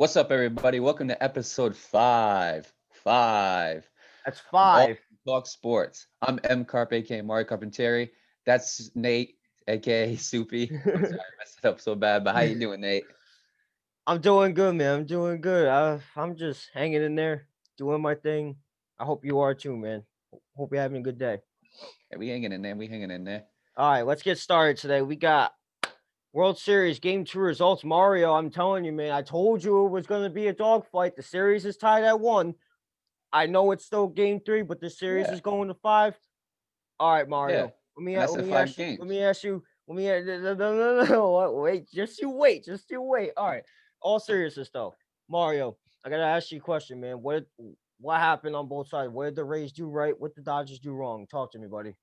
What's up, everybody? Welcome to episode five That's of All five. Talk Sports. I'm M-Carp, aka Mario Carpentieri. That's Nate, aka Soupy. I'm sorry I messed it up so bad, but how you doing, Nate? I'm doing good, man. I'm doing good. I'm just hanging in there, doing my thing. I hope you are too, man. Hope you're having a good day. Yeah, we hanging in there. We hanging in there. All right, let's get started today. We got World Series Game 2 results. Mario, I'm telling you, man, I told you it was going to be a dogfight. The series is tied at 1. I know it's still Game 3, but the series Yeah, is going to 5. All right, yeah. Mario. And that's Let in me five ask you. Let games. me ask you. Let me. No. Wait. Just you wait. Just you wait. All right. All seriousness though, Mario. I gotta ask you a question, man. What happened on both sides? What did the Rays do right? What did the Dodgers do wrong? Talk to me, buddy.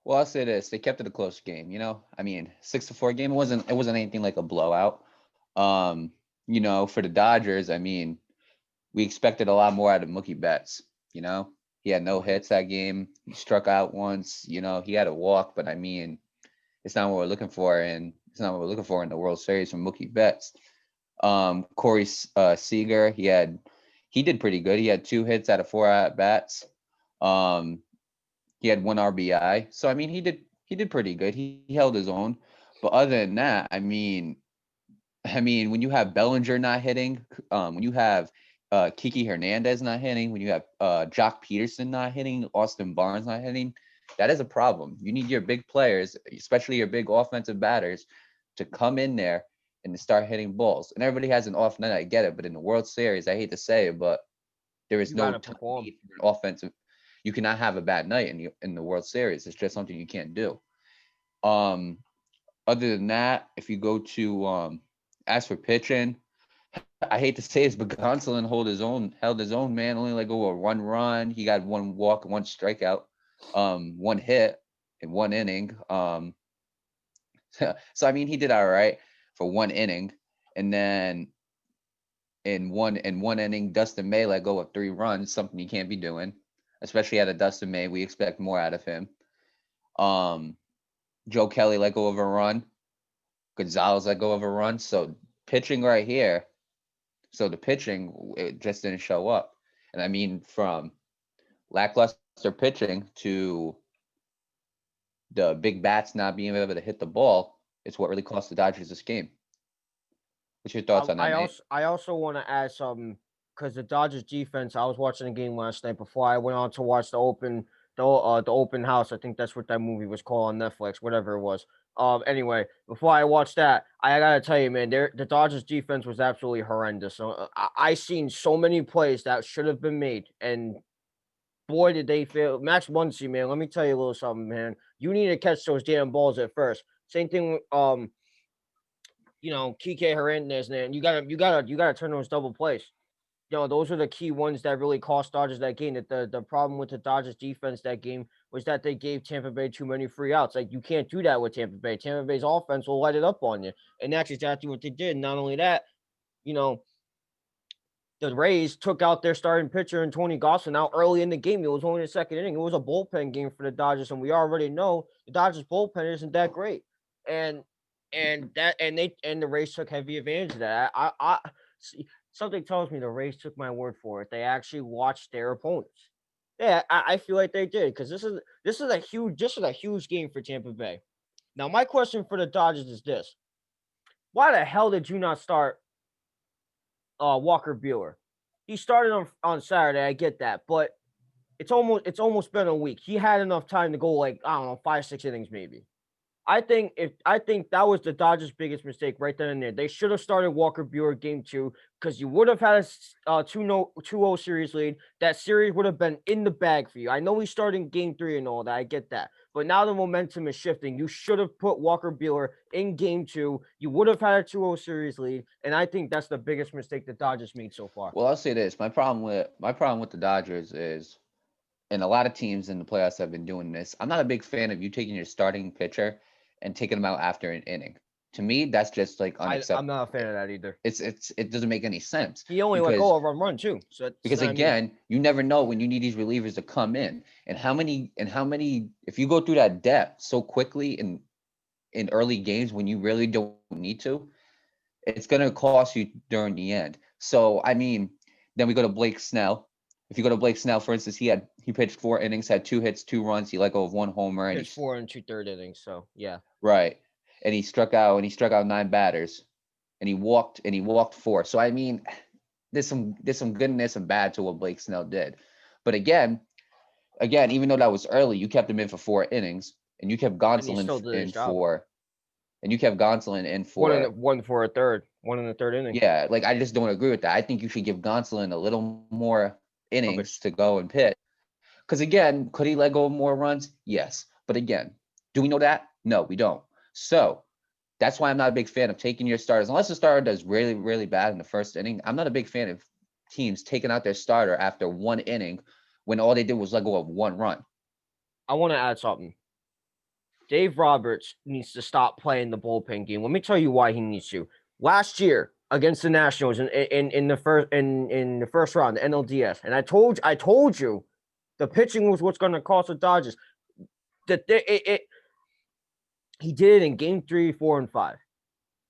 Well, I'll say this: they kept it a close game. I mean, 6-4 game. It wasn't anything like a blowout. Um, for the Dodgers, I mean, we expected a lot more out of Mookie Betts. You know, he had no hits that game. He struck out once. He had a walk, but I mean, it's not what we're looking for, and it's not what we're looking for in the World Series from Mookie Betts. Corey Seager, he did pretty good. He had 2 hits out of 4 at bats. Um, he had 1 RBI, so I mean, he did pretty good. He held his own. But other than that, I mean, when you have Bellinger not hitting, when you have Kiki Hernandez not hitting, when you have Jock Peterson not hitting, Austin Barnes not hitting, that is a problem. You need your big players, especially your big offensive batters, to come in there and to start hitting balls. And everybody has an off night, I get it, but in the World Series, I hate to say it, but there is You no gotta perform. need for an offensive. You cannot have a bad night in the World Series. It's just something you can't do. Um, Other than that, if you go to as for pitching, I hate to say this, but Gonsolin held his own, man. Only like over 1 run. He got 1 walk, 1 strikeout, 1 hit in 1 inning. So I mean, he did all right for 1 inning, and then in one inning, Dustin May let go of 3 runs, something he can't be doing, especially out of Dustin May. We expect more out of him. Um, Joe Kelly let go of a run. Gonzalez let go of a run. So pitching right here. So the pitching, it just didn't show up. And I mean, from lackluster pitching to the big bats not being able to hit the ball, it's what really cost the Dodgers this game. What's your thoughts on that, Nate? I also want to add something because the Dodgers defense. I was watching the game last night before I went on to watch the open house. I think that's what that movie was called on Netflix, whatever it was. Anyway, before I watched that, I gotta tell you, man, the Dodgers defense was absolutely horrendous. So I seen so many plays that should have been made, and boy, did they fail. Max Muncy, man, let me tell you a little something, man. You need to catch those damn balls at first. Same thing with Kike Hernandez, man. You gotta turn those double plays. Those are the key ones that really cost Dodgers that game. That the problem with the Dodgers defense that game was that they gave Tampa Bay too many free outs. Like you can't do that with Tampa Bay. Tampa Bay's offense will light it up on you, and that's exactly what they did. Not only that, you know, the Rays took out their starting pitcher and Tony Gosselin out early in the game. It was only the second inning. It was a bullpen game for the Dodgers, and we already know the Dodgers bullpen isn't that great. And the Rays took heavy advantage of that. I see, something tells me the Rays took my word for it. They actually watched their opponents. Yeah, I feel like they did because this is a huge game for Tampa Bay. Now, my question for the Dodgers is this: why the hell did you not start Walker Bueller? He started on Saturday. I get that, but it's almost been a week. He had enough time to go like I don't know 5 6 innings maybe. I think that was the Dodgers' biggest mistake right then and there. They should have started Walker Bueller game 2 because you would have had a 2-0 series lead. That series would have been in the bag for you. I know he's starting game 3 and all that. I get that. But now the momentum is shifting. You should have put Walker Bueller in game 2. You would have had a 2-0 series lead. And I think that's the biggest mistake the Dodgers made so far. Well, I'll say this: my problem with the Dodgers is, and a lot of teams in the playoffs have been doing this. I'm not a big fan of you taking your starting pitcher and taking them out after an inning. To me, that's just like I'm unacceptable. not a fan of that either. It doesn't make any sense He only let because go of a run too. So that's because what I mean. again, you never know when you need these relievers to come in, and how many if you go through that depth so quickly in early games when you really don't need to, it's going to cost you during the end. So, I mean, then we go to Blake Snell. If you go to Blake Snell, for instance, he pitched 4 innings, had 2 hits, 2 runs. He let go of 1 homer, and Pitched 4 and 2/3 innings. So yeah, right, and he struck out 9 batters, and he walked 4. So I mean, there's some good and there's some bad to what Blake Snell did, but again, even though that was early, you kept him in for 4 innings, and you kept and he still did his job. You kept Gonsolin in for one for a third, 1 in the 3rd inning. Yeah, like I just don't agree with that. I think you should give Gonsolin a little more innings to go and pitch. Because again, could he let go of more runs? Yes. But again, do we know that? No, we don't. So that's why I'm not a big fan of taking your starters. Unless the starter does really, really bad in the first inning, I'm not a big fan of teams taking out their starter after 1 inning when all they did was let go of 1 run. I want to add something. Dave Roberts needs to stop playing the bullpen game. Let me tell you why he needs to. Last year against the Nationals in the first round, the NLDS, and I told you the pitching was what's going to cost the Dodgers. He did it in game 3, 4, and 5.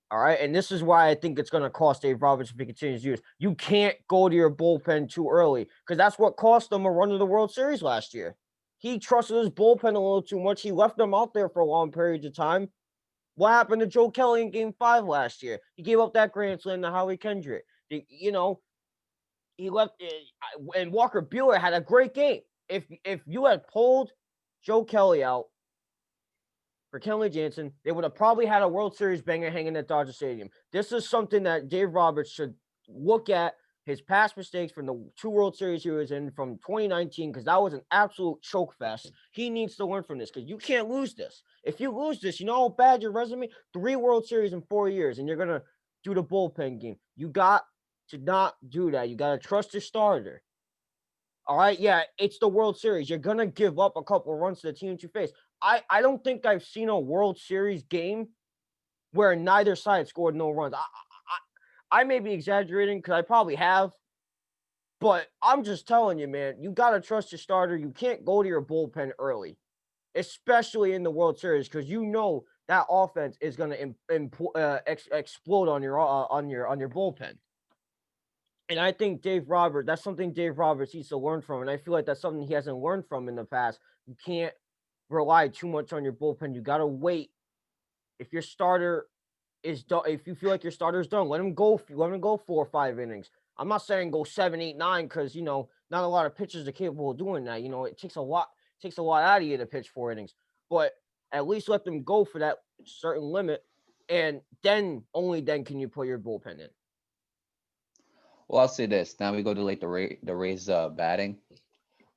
All right. And this is why I think it's going to cost Dave Roberts if he continues to use. You can't go to your bullpen too early because that's what cost them a run to the World Series last year. He trusted his bullpen a little too much. He left them out there for long periods of time. What happened to Joe Kelly in game 5 last year? He gave up that grand slam to Howie Kendrick. He left, and Walker Buehler had a great game. If you had pulled Joe Kelly out for Kenley Jansen, they would have probably had a World Series banger hanging at Dodger Stadium. This is something that Dave Roberts should look at his past mistakes from the 2 World Series he was in from 2019, because that was an absolute choke fest. He needs to learn from this because you can't lose this. If you lose this, you know how bad your resume? 3 World Series in 4 years, and you're going to do the bullpen game. You got to not do that. You got to trust your starter. All right, yeah, it's the World Series. You're going to give up a couple of runs to the team that you face. I don't think I've seen a World Series game where neither side scored no runs. I may be exaggerating because I probably have, but I'm just telling you, man, you got to trust your starter. You can't go to your bullpen early, especially in the World Series, because you know that offense is going to explode on your bullpen. And I think that's something Dave Roberts needs to learn from, and I feel like that's something he hasn't learned from in the past. You can't rely too much on your bullpen. You got to wait. If your starter is done, if you feel like your starter's done, let him go 4 or 5 innings. I'm not saying go 7, 8, 9 because not a lot of pitchers are capable of doing that. It takes a lot out of you to pitch 4 innings, but at least let them go for that certain limit, and only then can you put your bullpen in. Well, I'll say this. Now we go to like the Rays batting.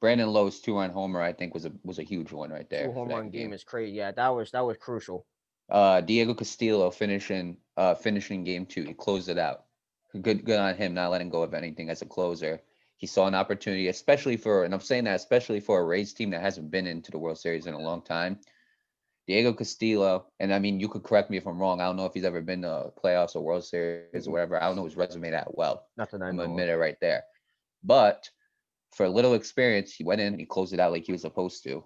Brandon Lowe's 2-run homer, I think, was a huge one right there. 2 home run game is crazy. Yeah, that was crucial. Diego Castillo finishing game 2. He closed it out. Good on him, not letting go of anything as a closer. He saw an opportunity, especially for a Rays team that hasn't been into the World Series in a long time. Diego Castillo, and I mean, you could correct me if I'm wrong. I don't know if he's ever been to playoffs or World Series or whatever. I don't know his resume that well. Nothing I'm gonna admit it right there. But for a little experience, he went in and he closed it out like he was supposed to.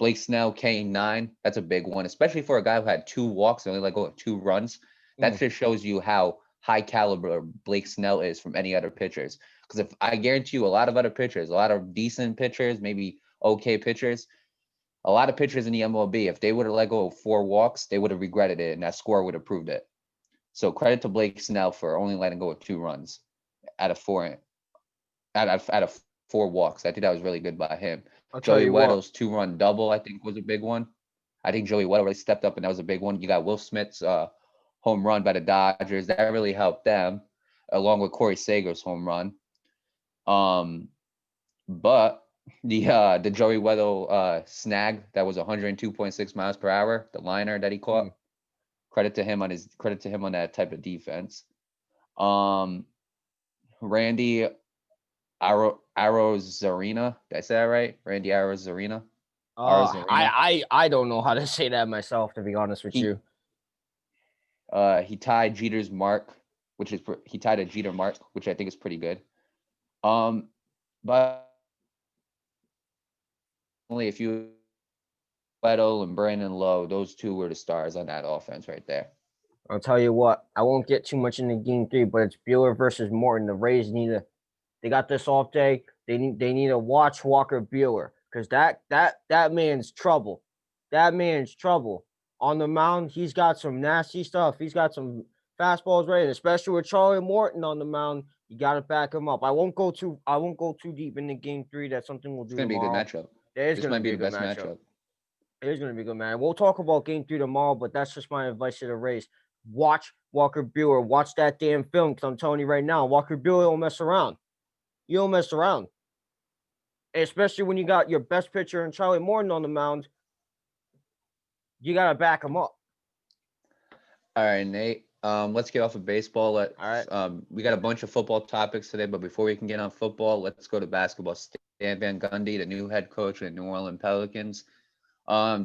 Blake Snell, K9, that's a big one, especially for a guy who had 2 walks and only let go of 2 runs. That just shows you how high caliber Blake Snell is from any other pitchers. Because if I guarantee you, a lot of other pitchers, a lot of decent pitchers, maybe okay pitchers, a lot of pitchers in the MLB, if they would have let go of 4 walks, they would have regretted it, and that score would have proved it. So credit to Blake Snell for only letting go of 2 runs out of 4 walks. I think that was really good by him. Joey Weddle's 2-run double, I think, was a big one. I think Joey Weddle really stepped up, and that was a big one. You got Will Smith's home run by the Dodgers. That really helped them, along with Corey Seager's home run. But the Joey Weddle snag that was 102.6 miles per hour, the liner that he caught. Credit to him on that type of defense. Randy Arozarena. Did I say that right? Randy Arozarena. I don't know how to say that myself, to be honest with you. He tied Jeter's mark, he tied a Jeter mark, which I think is pretty good. But only if you Weddle and Brandon Lowe, those 2 were the stars on that offense right there. I'll tell you what, I won't get too much into game 3, but it's Bueller versus Morton. The Rays they got this off day. They need to watch Walker Bueller because that man's trouble. That man's trouble. On the mound, he's got some nasty stuff. He's got some fastballs ready, especially with Charlie Morton on the mound. You got to back him up. I won't go too deep into game 3. That's something we'll It's do gonna be a good tomorrow. matchup. There is This going to might be be a the good best matchup. matchup. It is going to be a good match. We'll talk about game 3 tomorrow, but that's just my advice to the Rays. Watch Walker Bueller. Watch that damn film because I'm telling you right now, Walker Bueller don't mess around. You don't mess around, especially when you got your best pitcher and Charlie Morton on the mound. You got to back him up. All right, Nate. Let's get off of baseball. All right. We got a bunch of football topics today, but before we can get on football, let's go to basketball. Stan Van Gundy, the new head coach of the New Orleans Pelicans.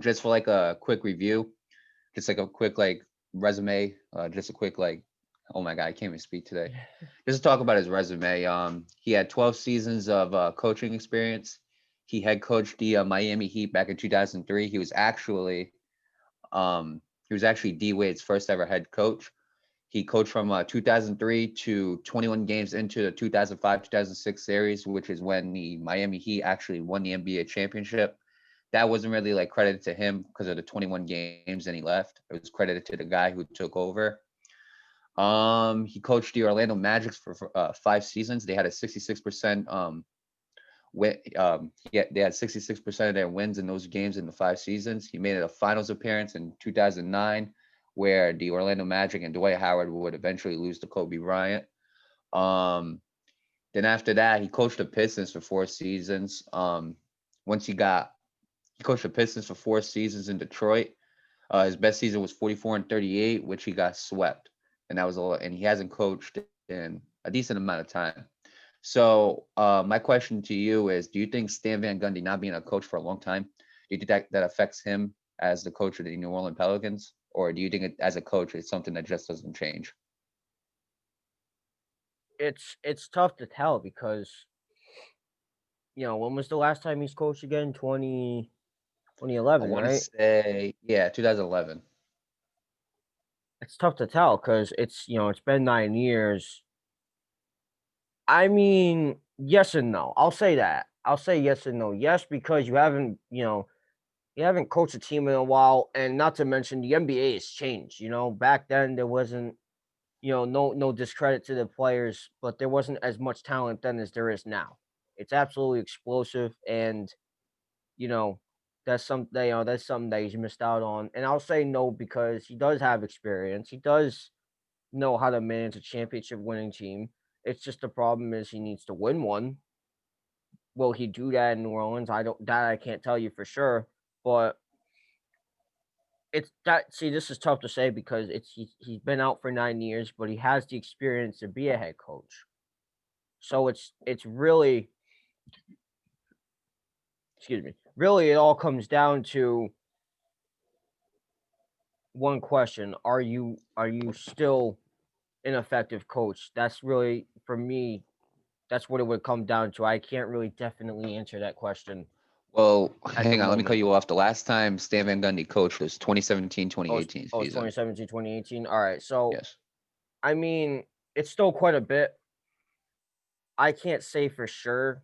Just for like a quick review, just like a quick like resume, just a quick like, oh my God, I can't even speak today. Just to talk about his resume. He had 12 seasons of coaching experience. He head coached the Miami Heat back in 2003. He was actually D Wade's first ever head coach. He coached from 2003 to 21 games into the 2005-2006 series, which is when the Miami Heat actually won the NBA championship. That wasn't really like credited to him because of the 21 games and he left. It was credited to the guy who took over. He coached the Orlando Magic for 5 seasons. They had a 66% they had 66% of their wins in those games in the 5 seasons. He made it a finals appearance in 2009, where the Orlando Magic and Dwight Howard would eventually lose to Kobe Bryant. Then after that, he coached the Pistons for 4 seasons. Once he coached the Pistons for 4 seasons in Detroit. His best season was 44-38, which he got swept, and that was a lot. And he hasn't coached in a decent amount of time. So my question to you is, do you think Stan Van Gundy not being a coach for a long time, do you think that affects him as the coach of the New Orleans Pelicans? Or do you think as a coach, it's something that just doesn't change? It's tough to tell because when was the last time he's coached again? 20 I 2011, want to right? say, yeah, 2011. It's tough to tell because it's been 9 years. I mean, yes and no. I'll say that. I'll say yes and no. Yes, because you haven't coached a team in a while, and not to mention the NBA has changed. Back then there wasn't, no discredit to the players, but there wasn't as much talent then as there is now. It's absolutely explosive, and you know, that's something that he's missed out on. And I'll say no because he does have experience. He does know how to manage a championship winning team. It's just the problem is he needs to win one. Will he do that in New Orleans? I can't tell you for sure, but it's that see this is tough to say because he's been out for 9 years, but he has the experience to be a head coach. So it's really, excuse me, really it all comes down to one question: Are you still an effective coach? That's really for me. That's what it would come down to. I can't really definitely answer that question Well, at the hang on, let me cut moment. you off. The last time Stan Van Gundy coached was 2017, Oh, it's, 2018 oh, it's season. 2017, 2018. All right. So, Yes. I mean, it's still quite a bit. I can't say for sure.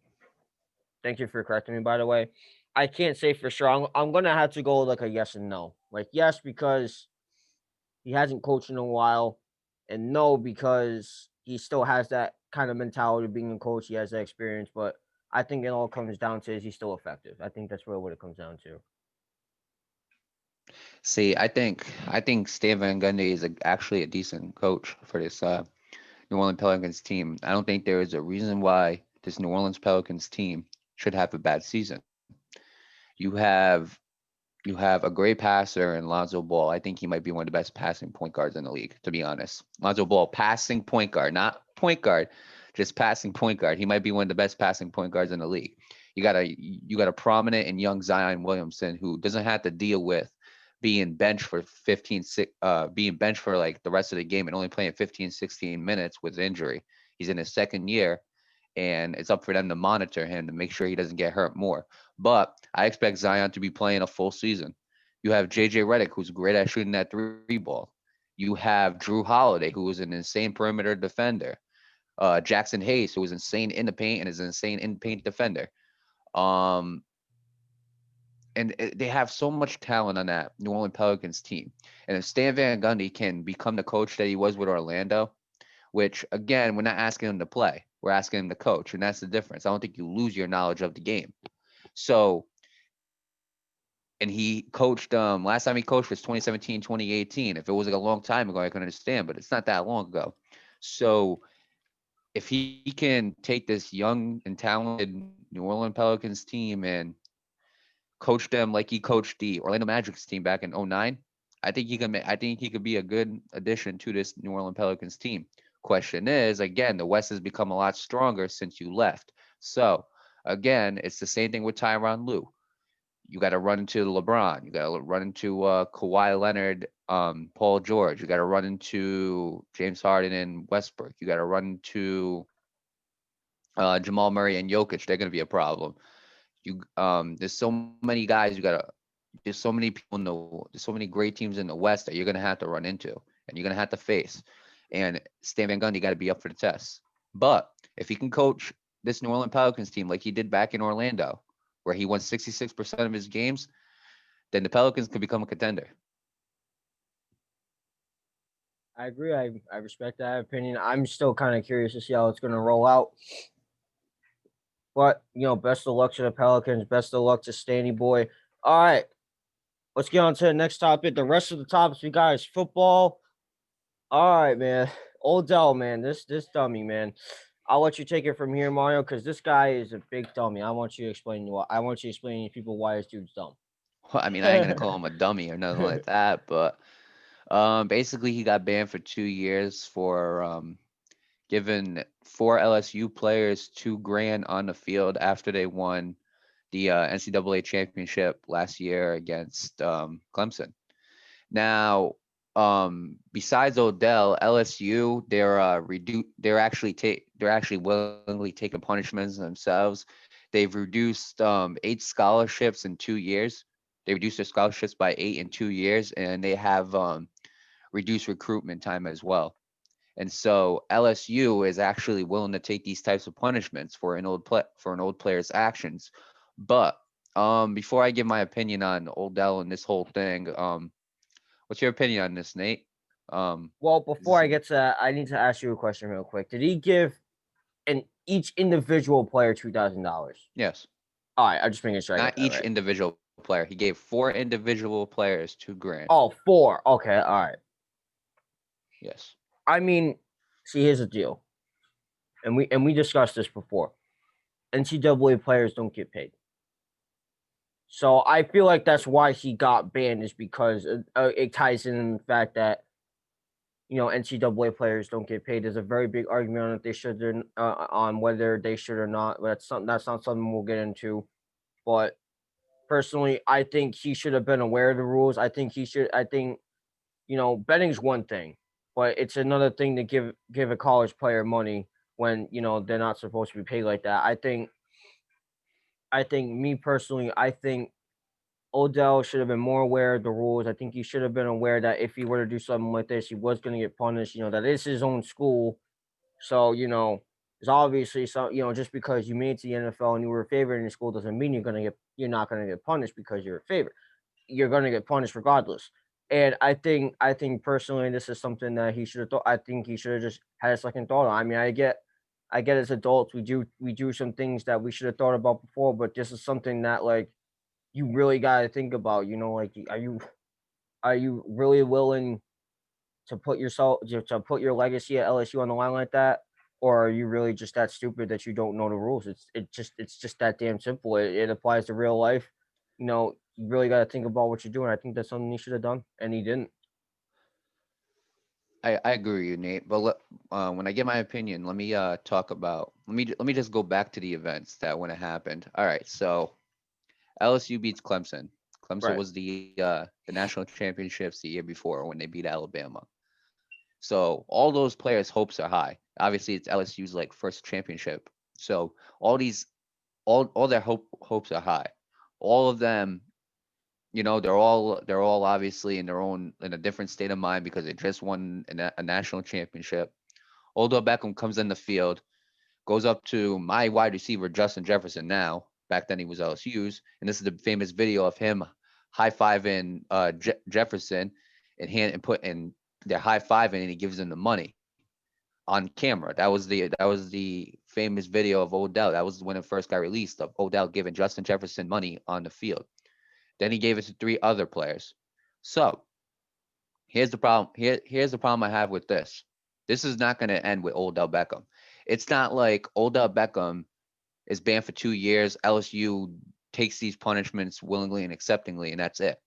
Thank you for correcting me, by the way. I can't say for sure. I'm going to have to go like a yes and no. Like, yes, because he hasn't coached in a while, and no, because he still has that kind of mentality of being a coach. He has that experience, but I think it all comes down to is he still effective? I think that's really what it comes down to. See, I think Stan Van Gundy is actually a decent coach for this New Orleans Pelicans team. I don't think there is a reason why this New Orleans Pelicans team should have a bad season. You have you have a great passer in Lonzo Ball. I think he might be one of the best passing point guards in the league, to be honest. Lonzo Ball, passing point guard, not point guard, just passing point guard. He might be one of the best passing point guards in the league. You got a prominent and young Zion Williamson who doesn't have to deal with being benched for like the rest of the game and only playing 15, 16 minutes with injury. He's in his second year, and it's up for them to monitor him to make sure he doesn't get hurt more. But I expect Zion to be playing a full season. You have JJ Redick, who's great at shooting that three ball. You have Drew Holiday, who is an insane perimeter defender. Jackson Hayes, who is insane in the paint and is an insane in paint defender. Um, and they have so much talent on that New Orleans Pelicans team. And if Stan Van Gundy can become the coach that he was with Orlando, which again, we're not asking him to play, we're asking him to coach, and that's the difference. I don't think you lose your knowledge of the game. So, and he coached last time he coached was 2017, 2018. If it was like a long time ago, I can understand, but it's not that long ago. So if he can take this young and talented New Orleans Pelicans team and coach them like he coached the Orlando Magic's team back in '09, I think he could be a good addition to this New Orleans Pelicans team. Question is, again, the West has become a lot stronger since you left. So again, it's the same thing with Tyronn Lue. You got to run into LeBron. You got to run into Kawhi Leonard, Paul George. You got to run into James Harden and Westbrook. You got to run into Jamal Murray and Jokic. They're going to be a problem. There's so many guys you gotta. There's so many people there's so many great teams in the West that you're gonna have to run into and you're gonna have to face. And Stan Van Gundy got to be up for the test. But if he can coach this New Orleans Pelicans team like he did back in Orlando, where he won 66% of his games, then the Pelicans could become a contender. I agree. I respect that opinion. I'm still kind of curious to see how it's going to roll out. But, best of luck to the Pelicans. Best of luck to Stanny Boy. All right. Let's get on to the next topic. The rest of the topics we got is football. All right, man. Odell, man. This dummy, man. I'll let you take it from here, Mario, because this guy is a big dummy. I want you to explain to people why this dude's dumb. Well, I mean, I ain't gonna call him a dummy or nothing like that, but basically he got banned for 2 years for giving 4 LSU players $2,000 on the field after they won the NCAA championship last year against Clemson. Now, besides Odell, LSU they're actually willingly taking punishments themselves. They've reduced 8 scholarships in 2 years. They reduced their scholarships by 8 in 2 years, and they have reduced recruitment time as well. And so LSU is actually willing to take these types of punishments for an old player's actions. But before I give my opinion on Odell and this whole thing, what's your opinion on this, Nate? Well, Is before this I get to that, I need to ask you a question real quick. Did he give each individual player $2,000? yes, All right, I'm just making sure I not get that each right. individual player. He gave 4 individual players $2,000. Oh, four. Okay, all right. Yes. I mean, see, here's the deal, and we discussed this before. NCAA players don't get paid, so I feel like that's why he got banned, is because it ties in the fact that NCAA players don't get paid. There's a very big argument on if they should on whether they should or not. That's not something we'll get into. But personally, I think he should have been aware of the rules. I think he should. I think betting's one thing, but it's another thing to give a college player money when they're not supposed to be paid like that. I think me personally, I think Odell should have been more aware of the rules. I think he should have been aware that if he were to do something like this, he was going to get punished. That is his own school, so it's obviously so. Just because you made it to the NFL and you were a favorite in your school doesn't mean you're not going to get punished because you're a favorite. You're going to get punished regardless. And I think personally, this is something that he should have thought. I think he should have just had a second thought on. I mean, I get as adults we do some things that we should have thought about before, but this is something that like you really got to think about. Like are you really willing to put your legacy at LSU on the line like that, or are you really just that stupid that you don't know the rules? It's just that damn simple. It applies to real life. You really got to think about what you're doing. I think that's something he should have done, and he didn't. I agree with you, Nate. But when I give my opinion, let me talk about let me just go back to the events that when it happened. All right, so LSU beats Clemson. Clemson Right. was the national championships the year before when they beat Alabama. So all those players' hopes are high. Obviously, it's LSU's like first championship. So all their hopes are high. All of them, they're all obviously in a different state of mind because they just won a national championship. Odell Beckham comes in the field, goes up to my wide receiver Justin Jefferson. Now, back then he was LSU's, and this is the famous video of him high fiving Jefferson and they're high fiving, and he gives him the money on camera. That was the famous video of Odell. That was when it first got released, of Odell giving Justin Jefferson money on the field. Then he gave it to three other players. So here's the problem. Here's the problem I have with this. This is not going to end with Odell Beckham. It's not like Odell Beckham is banned for 2 years. LSU takes these punishments willingly and acceptingly, and that's it.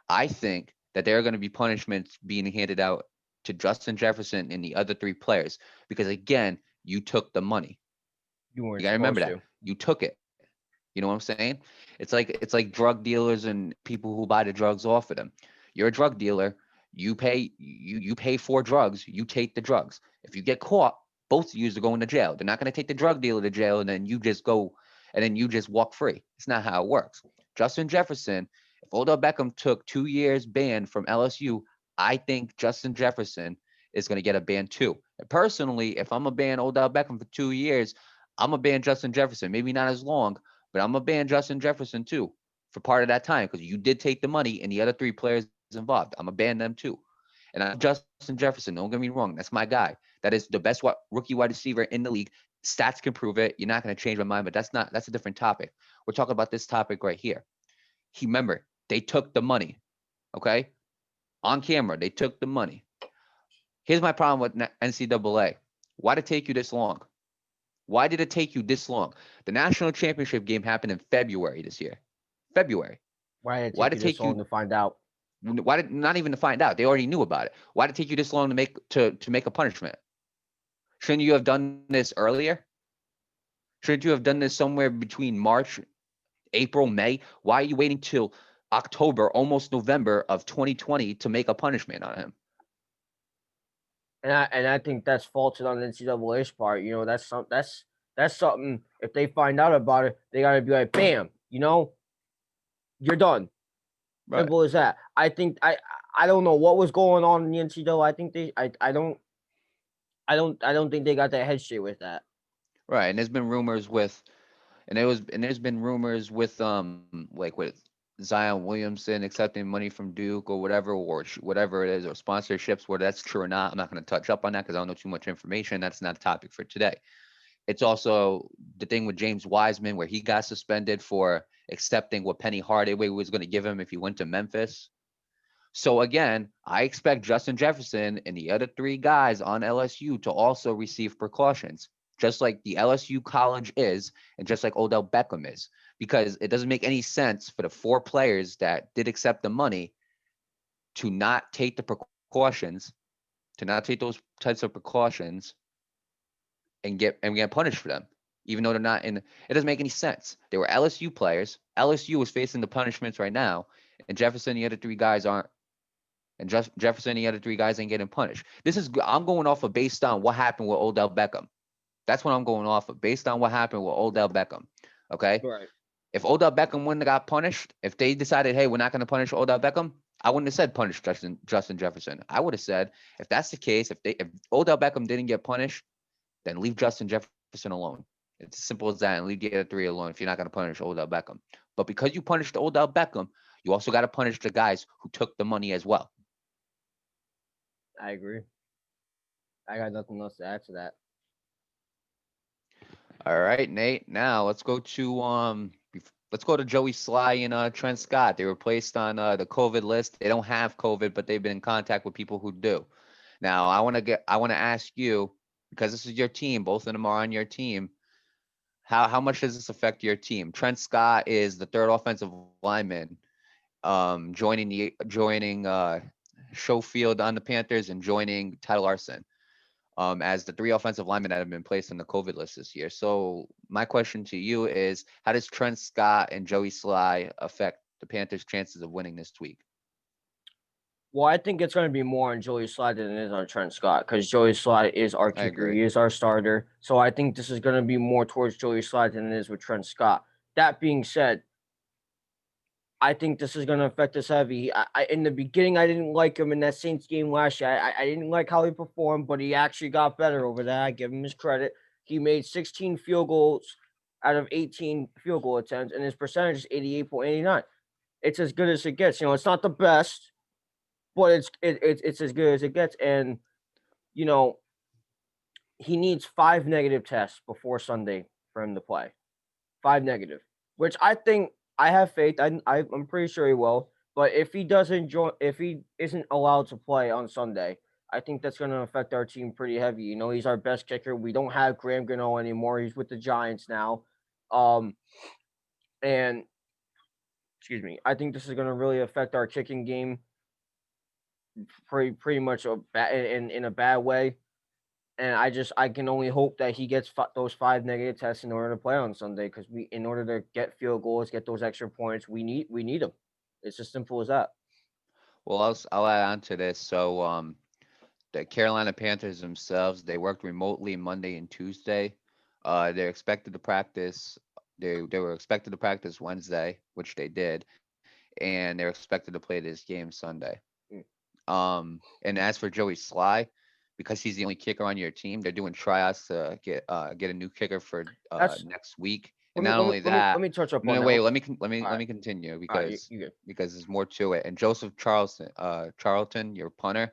I think that there are going to be punishments being handed out to Justin Jefferson and the other three players because, again, you took the money. You You weren't got to remember supposed that to. you took it. You know what I'm saying? It's like drug dealers and people who buy the drugs off of them. You're a drug dealer. You pay for drugs. You take the drugs. If you get caught, both of you are going to jail. They're not going to take the drug dealer to jail and then you just go and then you just walk free. It's not how it works. Justin Jefferson, if Odell Beckham took 2 years ban from LSU, I think Justin Jefferson is going to get a ban too. And personally, if I'm a ban Odell Beckham for 2 years, I'm a ban Justin Jefferson. Maybe not as long, but I'm gonna ban Justin Jefferson too for part of that time because you did take the money and the other three players involved. I'm gonna ban them too. And I love Justin Jefferson. Don't get me wrong. That's my guy. That is the best rookie wide receiver in the league. Stats can prove it. You're not gonna change my mind, but that's a different topic. We're talking about this topic right here. Remember, they took the money. Okay? On camera, they took the money. Here's my problem with NCAA. Why did it take you this long? Why did it take you this long? The national championship game happened in February this year. February. Why did it Why take did you it this take long you? to find out? Why did not even to find out? They already knew about it. Why did it take you this long to make a punishment? Shouldn't you have done this earlier? Shouldn't you have done this somewhere between March, April, May? Why are you waiting till October, almost November of 2020 to make a punishment on him? And I think that's faulted on NCAA's part. That's something. If they find out about it, they gotta be like, bam, you're done. Right. Simple as that. I don't know what was going on in the NCAA. I think they I don't think they got their head straight with that. Right. And there's been rumors with there's been rumors with like with Zion Williamson accepting money from Duke or whatever whatever it is, or sponsorships, whether that's true or not. I'm not going to touch up on that because I don't know too much information. That's not a topic for today. It's also the thing with James Wiseman where he got suspended for accepting what Penny Hardaway was going to give him if he went to Memphis. So again, I expect Justin Jefferson and the other three guys on LSU to also receive precautions, just like the LSU college is, and just like Odell Beckham is, because it doesn't make any sense for the four players that did accept the money to not take the precautions, to not take those types of precautions and get punished for them, even though they're not in. It doesn't make any sense. They were LSU players. LSU is facing the punishments right now, and Jefferson and the other three guys aren't. And Jefferson and the other three guys ain't getting punished. I'm going off of based on what happened with Odell Beckham. That's what I'm going off of based on what happened with Odell Beckham. Okay. Right. If Odell Beckham wouldn't have got punished, if they decided, hey, we're not going to punish Odell Beckham, I wouldn't have said punish Justin Jefferson. I would have said, if that's the case, if Odell Beckham didn't get punished, then leave Justin Jefferson alone. It's as simple as that, and leave the other three alone if you're not going to punish Odell Beckham. But because you punished Odell Beckham, you also got to punish the guys who took the money as well. I agree. I got nothing else to add to that. All right, Nate. Now let's go to Joey Slye and Trent Scott. They were placed on the COVID list. They don't have COVID, but they've been in contact with people who do. Now, I want to ask you, because this is your team, both of them are on your team. How much does this affect your team? Trent Scott is the third offensive lineman, joining Schofield on the Panthers and joining Tyler Larson as the three offensive linemen that have been placed on the COVID list this year. So my question to you is, how does Trent Scott and Joey Slye affect the Panthers' chances of winning this week? Well, I think it's going to be more on Joey Slye than it is on Trent Scott because Joey Slye is our I kicker. agree. He is our starter. So I think this is going to be more towards Joey Slye than it is with Trent Scott. That being said, I think this is going to affect us heavy. In the beginning, I didn't like him in that Saints game last year. I didn't like how he performed, but he actually got better over that. I give him his credit. He made 16 field goals out of 18 field goal attempts, and his percentage is 88.89. It's as good as it gets. It's not the best, but it's as good as it gets. And you know, he needs 5 negative tests before Sunday for him to play. 5 negative, which I think I have faith. I'm pretty sure he will. But if he if he isn't allowed to play on Sunday, I think that's going to affect our team pretty heavy. He's our best kicker. We don't have Graham Gano anymore. He's with the Giants now. And excuse me, I think this is going to really affect our kicking game pretty much in a bad way. And I can only hope that he gets those 5 negative tests in order to play on Sunday, because in order to get field goals, get those extra points, we need them. It's as simple as that. Well, I'll add on to this. So the Carolina Panthers themselves, they worked remotely Monday and Tuesday. They're expected to practice. They were expected to practice Wednesday, which they did, and they're expected to play this game Sunday. And as for Joey Slye, because he's the only kicker on your team, they're doing tryouts to get a new kicker for next week. And not only that, let me touch up on no, that. wait, let me All continue right, because there's more to it. And Joseph Charlton, your punter,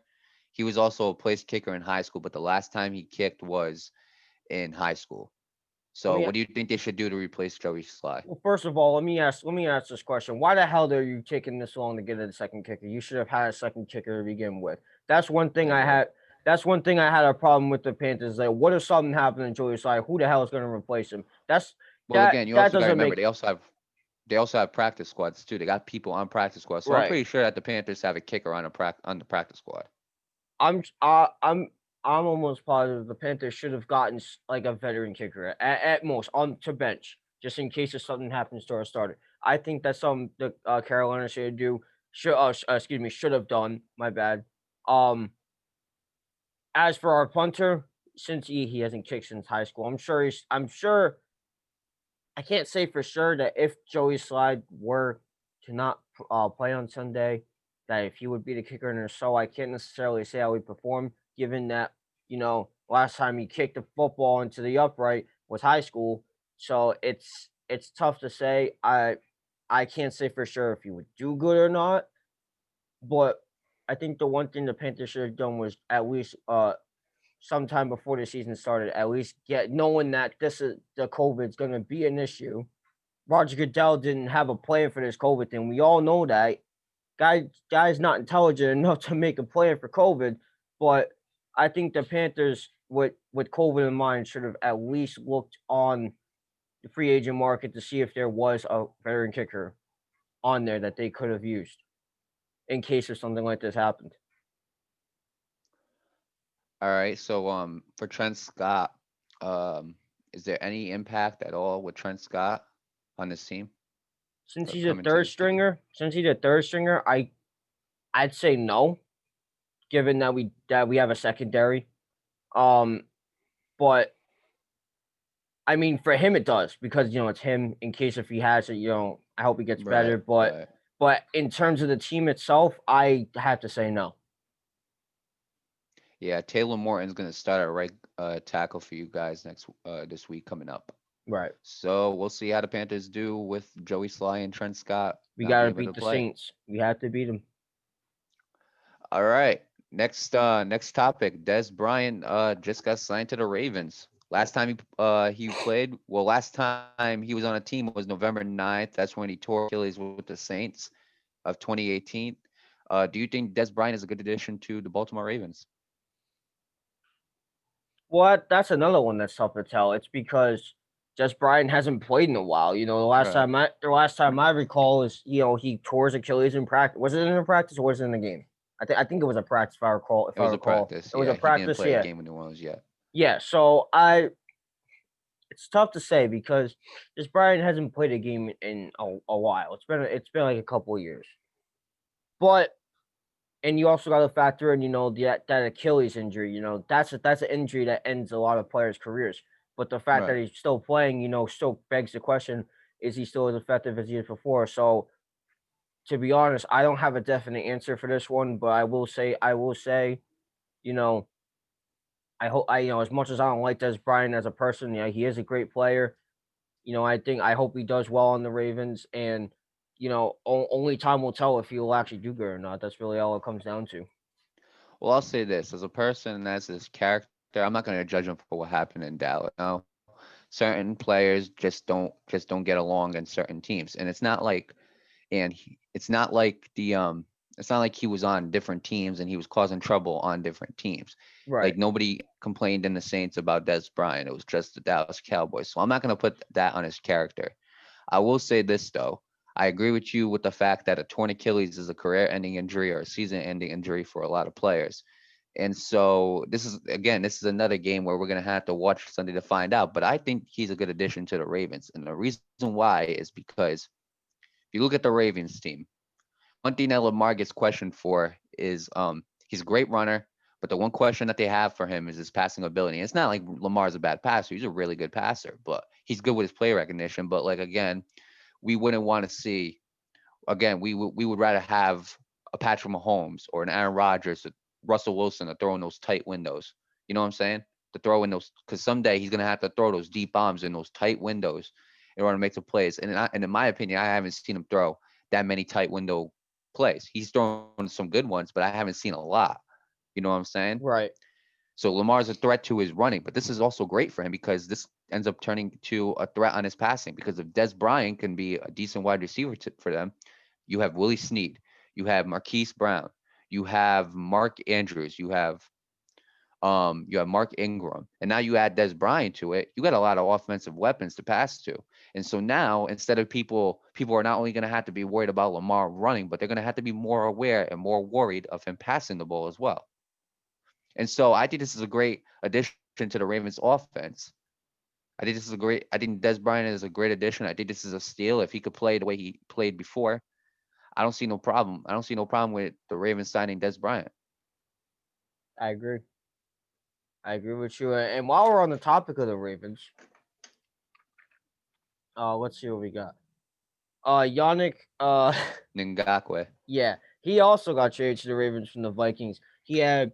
he was also a place kicker in high school, but the last time he kicked was in high school. So what do you think they should do to replace Joey Slye? Well, first of all, let me ask this question. Why the hell are you taking this long to get a second kicker? You should have had a second kicker to begin with. That's one thing I had. That's one thing I had a problem with the Panthers. Like, what if something happened to Joey Slye? Who the hell is going to replace him? Again, you also got to remember they also have practice squads too. They got people on practice squads, so right. I'm pretty sure that the Panthers have a kicker on the practice squad. I'm almost positive the Panthers should have gotten like a veteran kicker at most on to bench, just in case if something happens to our starter. I think that's something the Carolina should do. Should have done. My bad. As for our punter, since he hasn't kicked since high school, I'm sure. I can't say for sure that if Joey Slye were to not play on Sunday, that if he would be the kicker in or so, I can't necessarily say how he performed, given that, last time he kicked the football into the upright was high school. So it's tough to say. I can't say for sure if he would do good or not, but I think the one thing the Panthers should have done was at least sometime before the season started, at least knowing that the COVID's going to be an issue. Roger Goodell didn't have a plan for this COVID thing. We all know that. Guy's not intelligent enough to make a plan for COVID, but I think the Panthers, with COVID in mind, should have at least looked on the free agent market to see if there was a veteran kicker on there that they could have used in case if something like this happened. All right, so for Trent Scott, is there any impact at all with Trent Scott on this team? Since he's a third stringer, I'd say no, given that we have a secondary. But I mean, for him it does, because it's him. In case if he has it, I hope he gets better. But in terms of the team itself, I have to say no. Yeah, Taylor Morton's going to start a right tackle for you guys this week coming up. Right. So we'll see how the Panthers do with Joey Slye and Trent Scott. We got to beat the Saints. We have to beat them. All right. Next topic. Dez Bryant just got signed to the Ravens. Last time he played, last time he was on a team was November 9th. That's when he tore Achilles with the Saints of 2018. Do you think Dez Bryant is a good addition to the Baltimore Ravens? Well, that's another one that's tough to tell. It's because Dez Bryant hasn't played in a while. The last time I recall is he tore his Achilles in practice. Was it in a practice or was it in the game? I think it was a practice. If I recall, it was a practice. It was a practice. He didn't play a game with New Orleans yet. Yeah, so it's tough to say because Dez Bryant hasn't played a game in a while. It's been like a couple of years, and you also got to factor in, that Achilles injury. That's an injury that ends a lot of players' careers. But the fact that he's still playing, still begs the question: is he still as effective as he was before? So To be honest, I don't have a definite answer for this one, but I will say, you know, I hope as much as I don't like Dez Bryant as a person, yeah, he is a great player. I hope he does well on the Ravens, and only time will tell if he will actually do good or not. That's really all it comes down to. Well, I'll say this as a person and as his character, I'm not going to judge him for what happened in Dallas. No, certain players just don't get along in certain teams, and it's not like it's not like he was on different teams and he was causing trouble on different teams. Right. Like nobody complained in the Saints about Dez Bryant. It was just the Dallas Cowboys. So I'm not going to put that on his character. I will say this though. I agree with you with the fact that a torn Achilles is a career-ending injury or a season-ending injury for a lot of players. And so this is another game where we're gonna have to watch Sunday to find out. But I think he's a good addition to the Ravens, and the reason why is because if you look at the Ravens team, one thing that Lamar gets questioned for is he's a great runner, but the one question that they have for him is his passing ability. And it's not like Lamar's a bad passer; he's a really good passer, but he's good with his play recognition. But like again, we wouldn't want to see again. We would rather have a Patrick Mahomes or an Aaron Rodgers, Russell Wilson to throw in those tight windows. You know what I'm saying? To throw in those because someday he's gonna have to throw those deep bombs in those tight windows in order to make the plays. And in my opinion, I haven't seen him throw that many tight window plays. He's thrown some good ones, but I haven't seen a lot. You know what I'm saying? Right. So Lamar's a threat to his running, but this is also great for him because this ends up turning to a threat on his passing. Because if Dez Bryant can be a decent wide receiver for them, you have Willie Snead, you have Marquise Brown, you have Mark Andrews, you have Mark Ingram, and now you add Dez Bryant to it. You got a lot of offensive weapons to pass to, and so now instead of people are not only going to have to be worried about Lamar running, but they're going to have to be more aware and more worried of him passing the ball as well. And so I think this is a great addition to the Ravens offense. I think Dez Bryant is a great addition. I think this is a steal. If he could play the way he played before, I don't see no problem. I don't see no problem with the Ravens signing Dez Bryant. I agree. I agree with you. And while we're on the topic of the Ravens, let's see what we got. Yannick, Ngakwe. yeah, he also got traded to the Ravens from the Vikings. Yeah,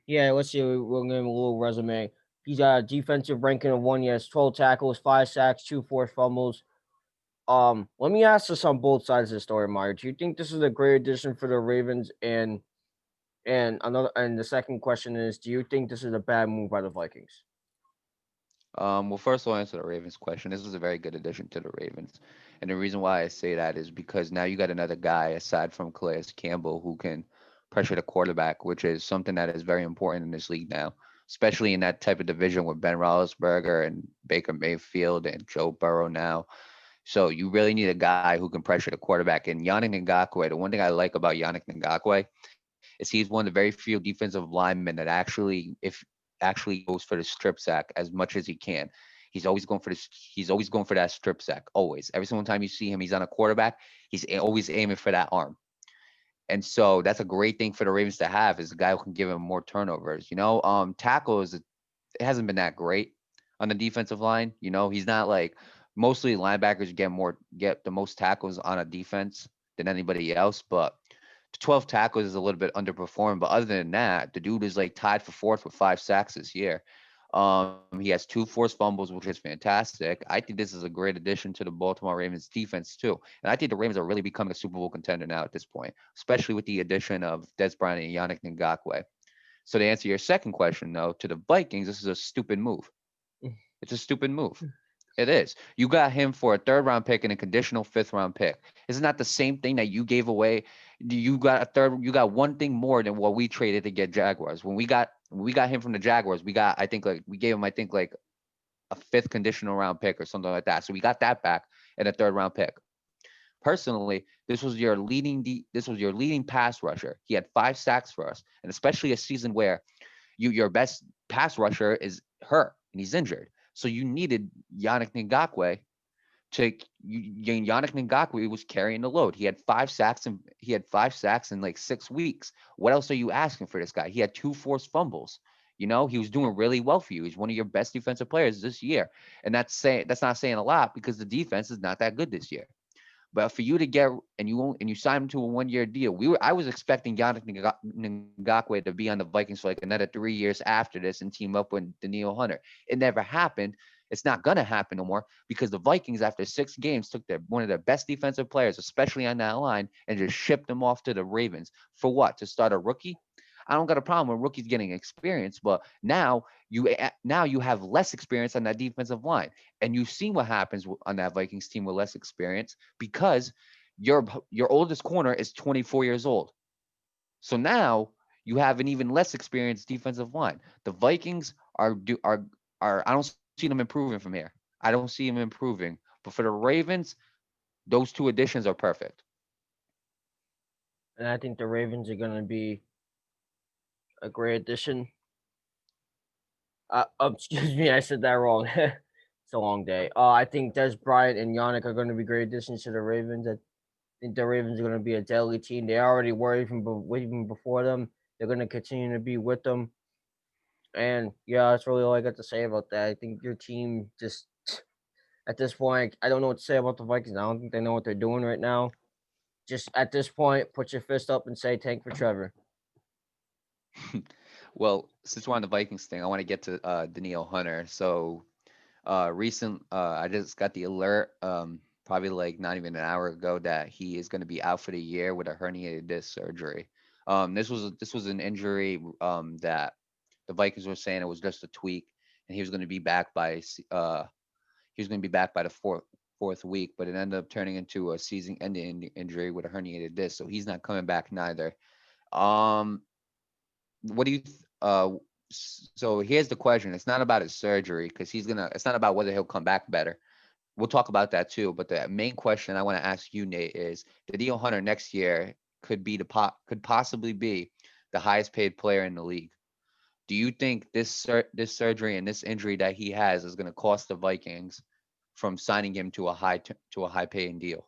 let's see, we'll give him a little resume. He's got a defensive ranking of one. He has 12 tackles, 5 sacks, 2 forced fumbles. Let me ask this on both sides of the story, Mario. Do you think this is a great addition for the Ravens? And the second question is, do you think this is a bad move by the Vikings? Well, first I'll answer the Ravens question. This was a very good addition to the Ravens. And the reason why I say that is because now you got another guy aside from Calais Campbell who can pressure the quarterback, which is something that is very important in this league now, especially in that type of division with Ben Roethlisberger and Baker Mayfield and Joe Burrow now. So you really need a guy who can pressure the quarterback. And Yannick Ngakoue, the one thing I like about Yannick Ngakoue is he's one of the very few defensive linemen that actually goes for the strip sack as much as he can. He's always going for this. He's always going for that strip sack. Always. Every single time you see him, he's on a quarterback. He's always aiming for that arm. And so that's a great thing for the Ravens to have is a guy who can give him more turnovers. Tackles. It hasn't been that great on the defensive line. He's not like mostly linebackers get the most tackles on a defense than anybody else, but 12 tackles is a little bit underperformed, but other than that, the dude is like tied for fourth with 5 sacks this year. He has 2 forced fumbles, which is fantastic. I think this is a great addition to the Baltimore Ravens defense too, and I think the Ravens are really becoming a Super Bowl contender now at this point, especially with the addition of Dez Bryant and Yannick Ngakoue. So to answer your second question, though, to the Vikings, this is a stupid move. It's a stupid move. It is. You got him for a third round pick and a conditional fifth round pick. Isn't that the same thing that you gave away? You got one thing more than what we traded to get Jaguars. When we got him from the Jaguars, we gave him like a fifth conditional round pick or something like that. So we got that back and a third round pick. Personally, this was your leading pass rusher. He had 5 sacks for us, and especially a season where your best pass rusher is hurt and he's injured. So you needed Yannick Ngakoue to Yannick Ngakoue was carrying the load. He had 5 sacks in like 6 weeks. What else are you asking for this guy? He had 2 forced fumbles. He was doing really well for you. He's one of your best defensive players this year. And that's not saying a lot because the defense is not that good this year. But for you to get and you sign him to a 1-year deal, I was expecting Yannick Ngakoue to be on the Vikings for like another 3 years after this and team up with Daniil Hunter. It never happened. It's not gonna happen no more because the Vikings, after 6 games, took one of their best defensive players, especially on that line, and just shipped them off to the Ravens. For what? To start a rookie? I don't got a problem with rookies getting experience, but now you have less experience on that defensive line, and you've seen what happens on that Vikings team with less experience because your oldest corner is 24 years old. So now you have an even less experienced defensive line. The Vikings are I don't see them improving from here. I don't see them improving. But for the Ravens, those two additions are perfect. And I think the Ravens are going to be a great addition. Excuse me, I said that wrong. It's a long day. I think Dez Bryant and Yannick are going to be great additions to the Ravens. I think the Ravens are going to be a deadly team. They already were even before them. They're going to continue to be with them. And yeah, that's really all I got to say about that. I think your team just at this point, I don't know what to say about the Vikings. I don't think they know what they're doing right now. Just at this point, put your fist up and say tank for Trevor. Well, since we're on the Vikings thing, I want to get to Daniil Hunter. So I just got the alert probably like not even an hour ago that he is going to be out for the year with a herniated disc surgery. This was an injury that the Vikings were saying it was just a tweak, and he was going to be back by the fourth week, but it ended up turning into a season-ending injury with a herniated disc, so he's not coming back neither. Um, what do you so here's the question. It's not about his surgery because it's not about whether he'll come back better. We'll talk about that too. But the main question I want to ask you, Nate, is Daniil Hunter next year could possibly be the highest paid player in the league. Do you think this surgery and this injury that he has is going to cost the Vikings from signing him to a high paying deal?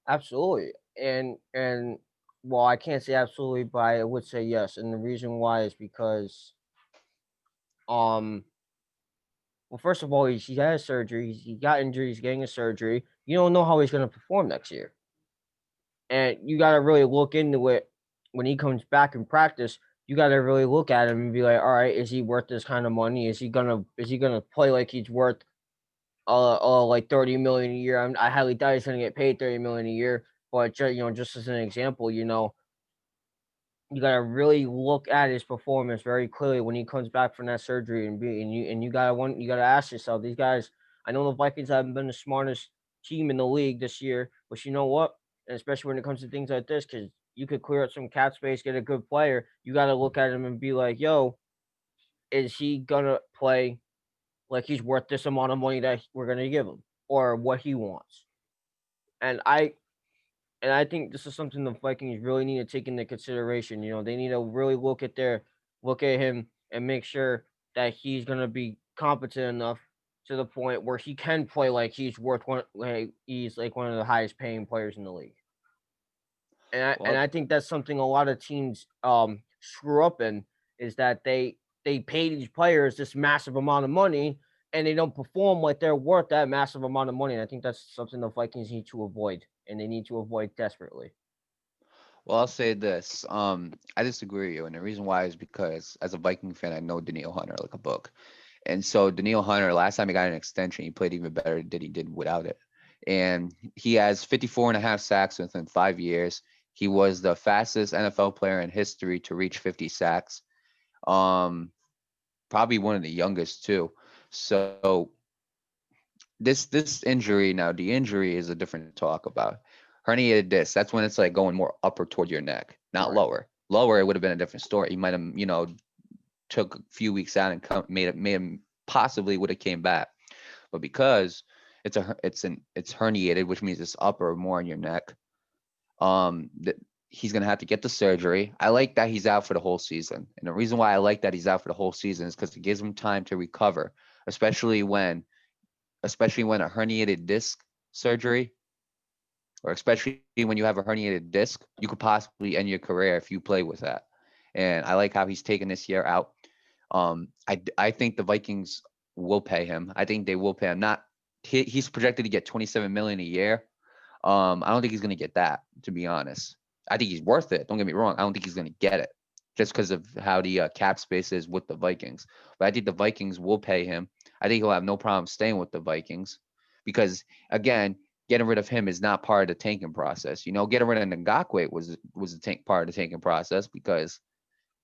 Absolutely. And well, I can't say absolutely, but I would say yes. And the reason why is because um well, first of all, he had surgery, he got injured, he's getting a surgery. You don't know how he's gonna perform next year. And you gotta really look into it when he comes back in practice. You gotta really look at him and be like, all right, is he worth this kind of money? Is he gonna play like he's worth like 30 million a year? I highly doubt he's gonna get paid 30 million a year. But just as an example, you gotta really look at his performance very clearly when he comes back from that surgery and you gotta ask yourself, these guys, I know the Vikings haven't been the smartest team in the league this year, but you know what? And especially when it comes to things like this, because you could clear up some cap space, get a good player, you gotta look at him and be like, yo, is he gonna play like he's worth this amount of money that we're gonna give him or what he wants? And I think this is something the Vikings really need to take into consideration. They need to really look at him and make sure that he's gonna be competent enough to the point where he can play like he's like one of the highest paying players in the league. And I Well, think that's something a lot of teams screw up in, is that they pay these players this massive amount of money and they don't perform like they're worth that massive amount of money. And I think that's something the Vikings need to avoid, and they need to avoid desperately. I'll say this. I disagree with you, and the reason why is because as a Viking fan, I know Daniil Hunter like a book. And so Daniil Hunter, last time he got an extension, he played even better than he did without it. And he has 54 and a half sacks within 5 years. He was the fastest NFL player in history to reach 50 sacks. Um, Probably one of the youngest too. So this injury now, the injury is a different talk about. Herniated disc, that's when it's like going more upper toward your neck, not Right. lower. Lower, it would have been a different story. He might have, took a few weeks out and made him possibly would have came back. But because it's herniated, which means it's upper more in your neck. That he's gonna have to get the surgery. I like that he's out for the whole season, and the reason why I like that he's out for the whole season is because it gives him time to recover, especially when a herniated disc surgery, or especially when you have a herniated disc, you could possibly end your career if you play with that. And I like how he's taken this year out. I think the Vikings will pay him. I think they will pay him. Not he's projected to get 27 million a year. I don't think he's going to get that, to be honest. I think he's worth it. Don't get me wrong. I don't think he's going to get it just because of how the cap space is with the Vikings. But I think the Vikings will pay him. I think he'll have no problem staying with the Vikings because, again, getting rid of him is not part of the tanking process. You know, getting rid of Ngakoue was the part of the tanking process because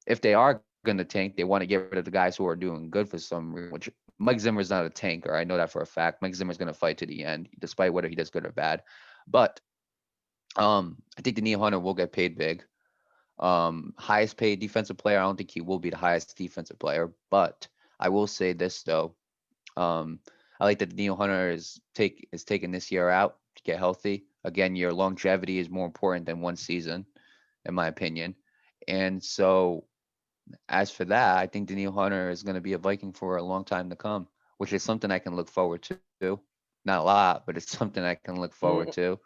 if they are going to tank, they want to get rid of the guys who are doing good for some reason, which Mike Zimmer's not a tanker. I know that for a fact. Mike Zimmer's going to fight to the end, despite whether he does good or bad. But I think Daniil Hunter will get paid big. Highest paid defensive player. I don't think he will be the highest defensive player, but I will say this though. I like that Daniil Hunter is taking this year out to get healthy. Again, your longevity is more important than one season, in my opinion. And so, as for that, I think Daniil Hunter is going to be a Viking for a long time to come, which is something I can look forward to. Not a lot, but it's something I can look forward to.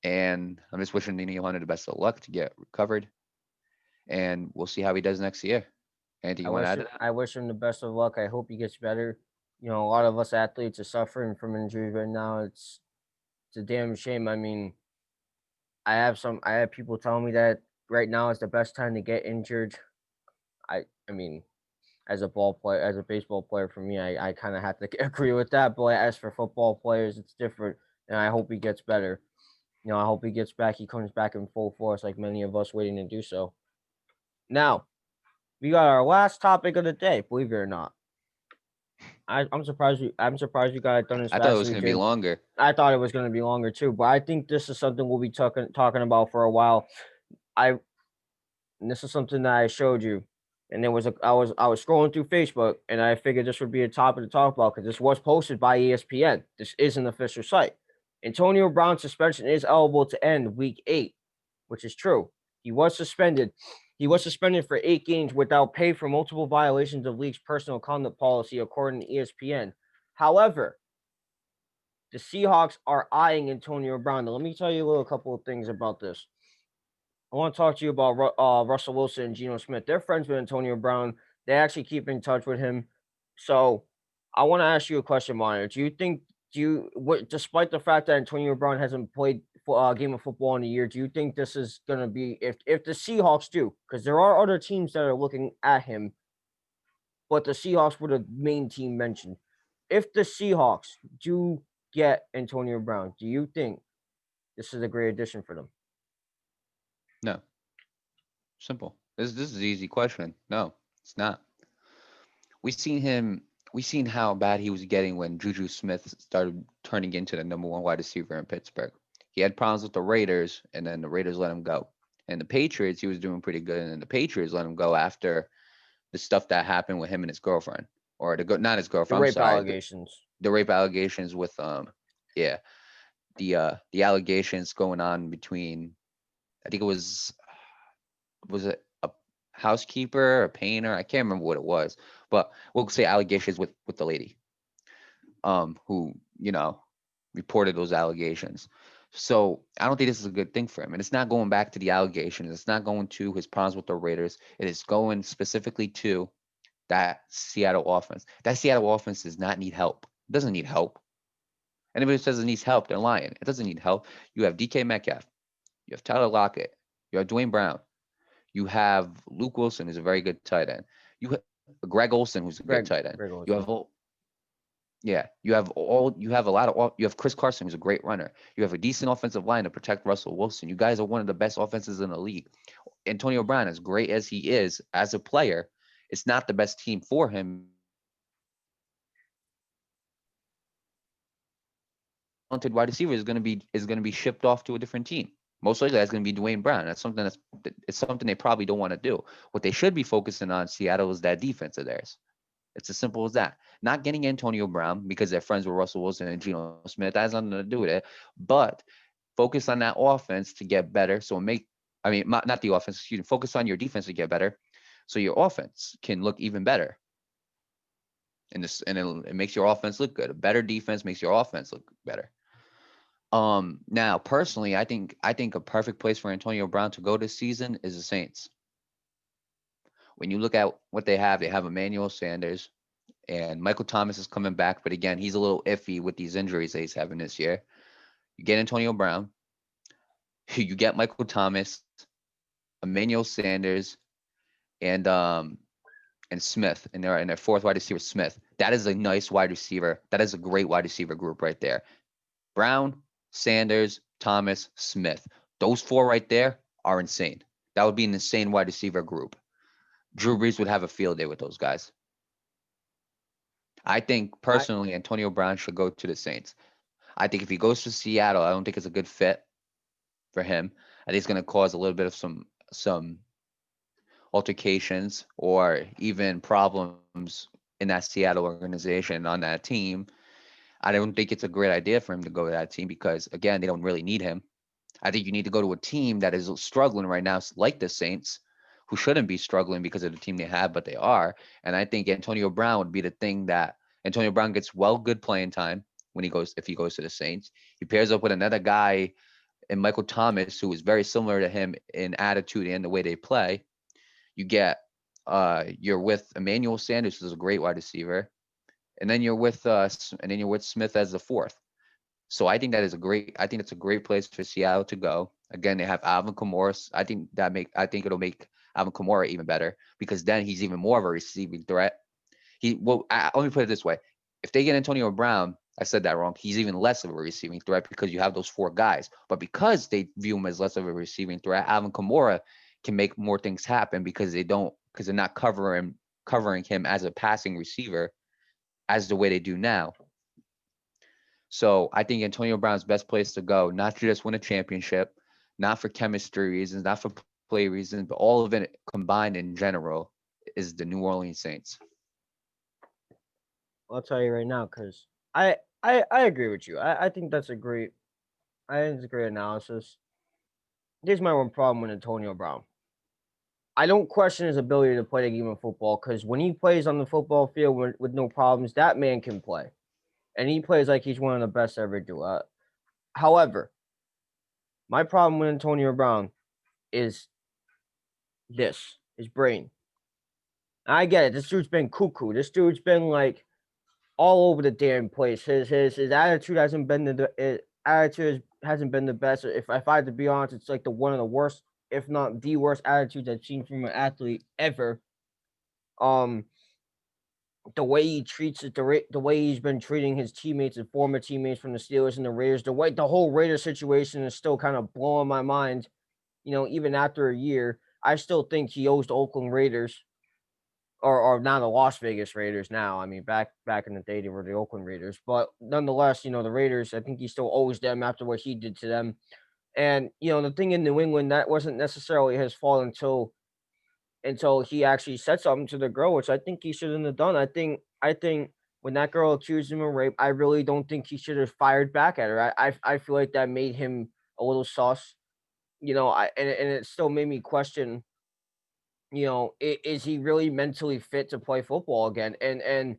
And I'm just wishing Daniil Hunter the best of luck to get recovered. And we'll see how he does next year. Andy, you want to add to that? I wish him the best of luck. I hope he gets better. You know, a lot of us athletes are suffering from injuries right now. It's a damn shame. I mean, I have people telling me that right now is the best time to get injured. I mean, as a ball player, as a baseball player, for me, I kind of have to agree with that. But as for football players, it's different, and I hope he gets better. You know, I hope he gets back. He comes back in full force, like many of us waiting to do so. Now, we got our last topic of the day. Believe it or not, I'm surprised. I'm surprised you got it done as I thought it fast was as we going to be did. longer. I thought it was going to be longer too, but I think this is something we'll be talking about for a while. I and this is something that I showed you, and there was I was scrolling through Facebook, and I figured this would be a topic to talk about because this was posted by ESPN. This is an official site. Antonio Brown's suspension is eligible to end Week 8, which is true. He was suspended. He was suspended for 8 games without pay for multiple violations of league's personal conduct policy, according to ESPN. However, the Seahawks are eyeing Antonio Brown. Now, let me tell you a couple of things about this. I want to talk to you about Russell Wilson and Geno Smith. They're friends with Antonio Brown. They actually keep in touch with him. So I want to ask you a question, Mario. Despite the fact that Antonio Brown hasn't played a game of football in a year, do you think this is going to be, if the Seahawks do, because there are other teams that are looking at him, but the Seahawks were the main team mentioned. If the Seahawks do get Antonio Brown, do you think this is a great addition for them? No. Simple. This is an easy question. No, it's not. We seen him. We seen how bad he was getting when Juju Smith started turning into the number one wide receiver in Pittsburgh. He had problems with the Raiders, and then the Raiders let him go. And the Patriots, he was doing pretty good, and then the Patriots let him go after the stuff that happened with him and his girlfriend, or not his The girlfriend. I'm rape sorry, allegations. the rape allegations with yeah, the allegations going on between. I think it was it a housekeeper, a painter? I can't remember what it was, but we'll say allegations with the lady, who reported those allegations. So I don't think this is a good thing for him, and it's not going back to the allegations. It's not going to his problems with the Raiders. It is going specifically to that Seattle offense. That Seattle offense does not need help. It doesn't need help. Anybody who says it needs help, they're lying. It doesn't need help. You have DK Metcalf. You have Tyler Lockett. You have Dwayne Brown. You have Luke Wilson, who's a very good tight end. You have Greg Olsen, who's a good tight end. You have you have Chris Carson, who's a great runner. You have a decent offensive line to protect Russell Wilson. You guys are one of the best offenses in the league. Antonio Brown, as great as he is as a player, it's not the best team for him. Talented wide receiver is going to be shipped off to a different team. Most likely that's going to be Dwayne Brown. It's something they probably don't want to do. What they should be focusing on Seattle is that defense of theirs. It's as simple as that. Not getting Antonio Brown because they're friends with Russell Wilson and Geno Smith. That has nothing to do with it. But focus on that offense to get better. Not the offense, excuse me. Focus on your defense to get better, so your offense can look even better. And it makes your offense look good. A better defense makes your offense look better. Now personally, I think a perfect place for Antonio Brown to go this season is the Saints. When you look at what they have Emmanuel Sanders, And Michael Thomas is coming back, but again, he's a little iffy with these injuries that he's having this year. You get Antonio Brown, you get Michael Thomas, Emmanuel Sanders, and Smith, and their fourth wide receiver Smith. That is a nice wide receiver. That is a great wide receiver group right there. Brown, Sanders, Thomas, Smith. Those four right there are insane. That would be an insane wide receiver group. Drew Brees would have a field day with those guys. I think personally, Antonio Brown should go to the Saints. I think if he goes to Seattle, I don't think it's a good fit for him. I think it's going to cause a little bit of some altercations or even problems in that Seattle organization on that team. I don't think it's a great idea for him to go to that team because, again, they don't really need him. I think you need to go to a team that is struggling right now, like the Saints, who shouldn't be struggling because of the team they have, but they are. And I think Antonio Brown would be the thing that Antonio Brown gets good playing time if he goes to the Saints. He pairs up with another guy in Michael Thomas, who is very similar to him in attitude and the way they play. You're with Emmanuel Sanders, who's a great wide receiver, and then you're with Smith as the fourth. So I think it's a great place for Seattle to go. Again, they have Alvin Kamara. I think it'll make Alvin Kamara even better because then he's even more of a receiving threat. Let me put it this way: if they get Antonio Brown, I said that wrong. He's even less of a receiving threat because you have those four guys. But because they view him as less of a receiving threat, Alvin Kamara can make more things happen because they're not covering him as a passing receiver as the way they do now. So I think Antonio Brown's best place to go, not to just win a championship, not for chemistry reasons, not for play reasons, but all of it combined in general, is the New Orleans Saints. I'll tell you right now, because I agree with you. I think that's a great analysis. Here's my one problem with Antonio Brown. I don't question his ability to play the game of football because when he plays on the football field with no problems, that man can play. And he plays like he's one of the best to ever do it. However, my problem with Antonio Brown is his brain. I get it. This dude's been cuckoo. This dude's been like all over the damn place. His attitude hasn't been the best. If I had to be honest, it's like one of the worst, if not the worst attitudes I've seen from an athlete ever. The way he treats it, the way he's been treating his teammates and former teammates from the Steelers and the Raiders, the whole Raiders situation is still kind of blowing my mind. Even after a year, I still think he owes the Oakland Raiders, or now the Las Vegas Raiders now. I mean, back in the day, they were the Oakland Raiders. But nonetheless, the Raiders, I think he still owes them after what he did to them. And, the thing in New England, that wasn't necessarily his fault until he actually said something to the girl, which I think he shouldn't have done. I think when that girl accused him of rape, I really don't think he should have fired back at her. I feel like that made him a little sus. And it still made me question, is he really mentally fit to play football again? And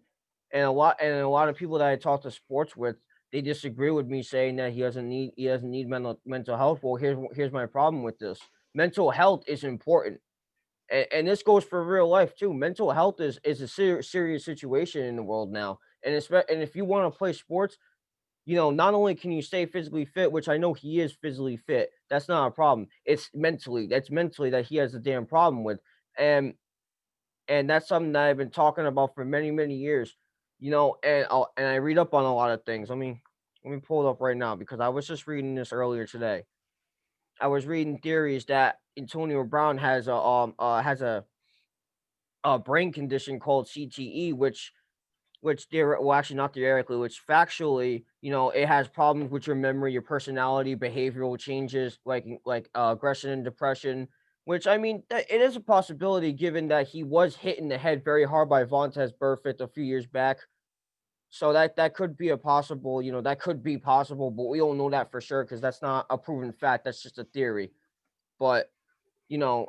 a lot of people that I talk to sports with, they disagree with me saying that he doesn't need mental health. Well, here's my problem with this. Mental health is important. And this goes for real life too. Mental health is a serious situation in the world now. And if you want to play sports, not only can you stay physically fit, which I know he is physically fit, that's not a problem. It's mentally. That's mentally that he has a damn problem with. And that's something that I've been talking about for many, many years. And I read up on a lot of things. Let me pull it up right now because I was just reading this earlier today. I was reading theories that Antonio Brown has a brain condition called CTE, which actually not theoretically, which factually, it has problems with your memory, your personality, behavioral changes like aggression and depression. Which I mean, it is a possibility given that he was hit in the head very hard by Vontaze Burfict a few years back. So that could be possible, but we don't know that for sure because that's not a proven fact. That's just a theory. But, you know,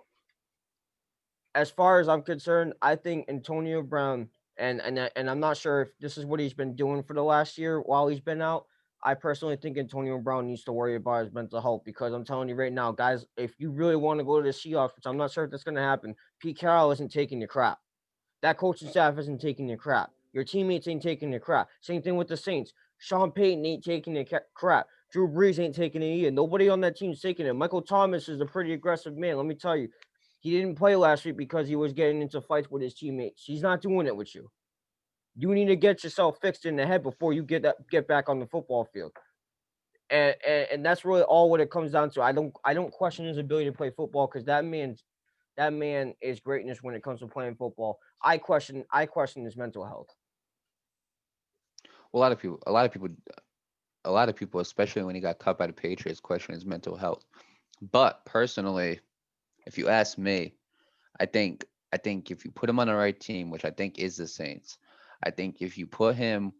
as far as I'm concerned, I think Antonio Brown, and I'm not sure if this is what he's been doing for the last year while he's been out. I personally think Antonio Brown needs to worry about his mental health because I'm telling you right now, guys, if you really want to go to the Seahawks, which I'm not sure if that's going to happen, Pete Carroll isn't taking your crap. That coaching staff isn't taking your crap. Your teammates ain't taking the crap. Same thing with the Saints. Sean Payton ain't taking the crap. Drew Brees ain't taking it either. Nobody on that team's taking it. Michael Thomas is a pretty aggressive man. Let me tell you. He didn't play last week because he was getting into fights with his teammates. He's not doing it with you. You need to get yourself fixed in the head before you get back on the football field. And that's really all what it comes down to. I don't question his ability to play football because that man is greatness when it comes to playing football. I question his mental health. A lot of people, especially when he got cut by the Patriots, question his mental health. But personally, if you ask me, I think if you put him on the right team, which I think is the Saints, I think if you put him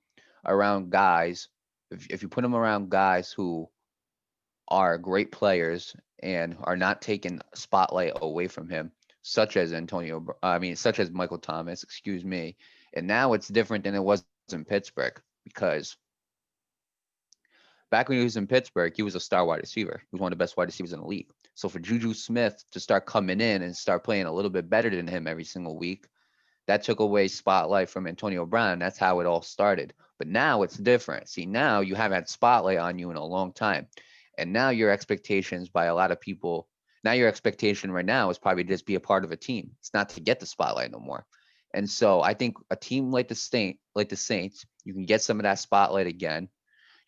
around guys, if you put him around guys who are great players and are not taking spotlight away from him, such as such as Michael Thomas, excuse me. And now it's different than it was in Pittsburgh because back when he was in Pittsburgh, he was a star wide receiver. He was one of the best wide receivers in the league. So for Juju Smith to start coming in and start playing a little bit better than him every single week, that took away spotlight from Antonio Brown. That's how it all started. But now it's different. See, now you haven't had spotlight on you in a long time. And now your expectations by a lot of people, now your expectation right now is probably just be a part of a team. It's not to get the spotlight no more. And so I think a team like the Saints, you can get some of that spotlight again.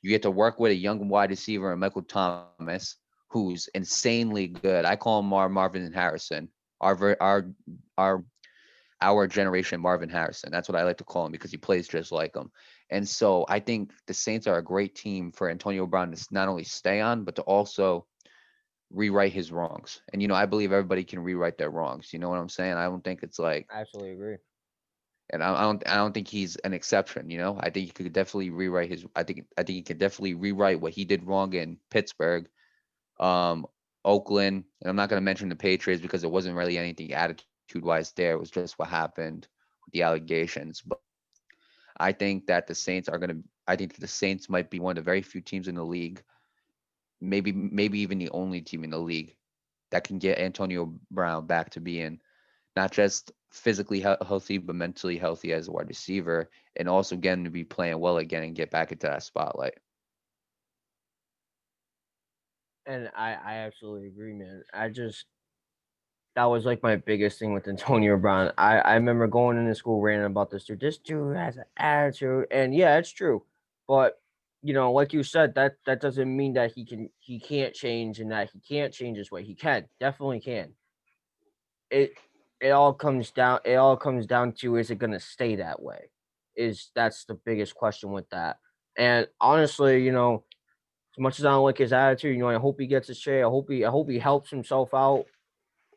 You get to work with a young wide receiver and Michael Thomas, who's insanely good. I call him Marvin Harrison, our generation Marvin Harrison. That's what I like to call him because he plays just like him. And so I think the Saints are a great team for Antonio Brown to not only stay on, but to also rewrite his wrongs. And, I believe everybody can rewrite their wrongs. You know what I'm saying? I don't think it's like, I absolutely agree. and I don't think he's an exception. I think he could definitely rewrite he could definitely rewrite what he did wrong in Pittsburgh, Oakland, and I'm not going to mention the Patriots because it wasn't really anything attitude-wise there. It was just what happened with the allegations. But I think that the Saints might be one of the very few teams in the league, maybe even the only team in the league that can get Antonio Brown back to being not just physically healthy, but mentally healthy as a wide receiver, and also getting to be playing well again and get back into that spotlight. And I absolutely agree, man. That was like my biggest thing with Antonio Brown. I remember going into school ranting about this dude. This dude has an attitude, and yeah, it's true. But like you said, that doesn't mean that he can't change and that he can't change his way. He can, definitely can. It it all comes down. It all comes down to, is it going to stay that way? That's the biggest question with that. And honestly, as much as I don't like his attitude, I hope he gets his share. I hope he helps himself out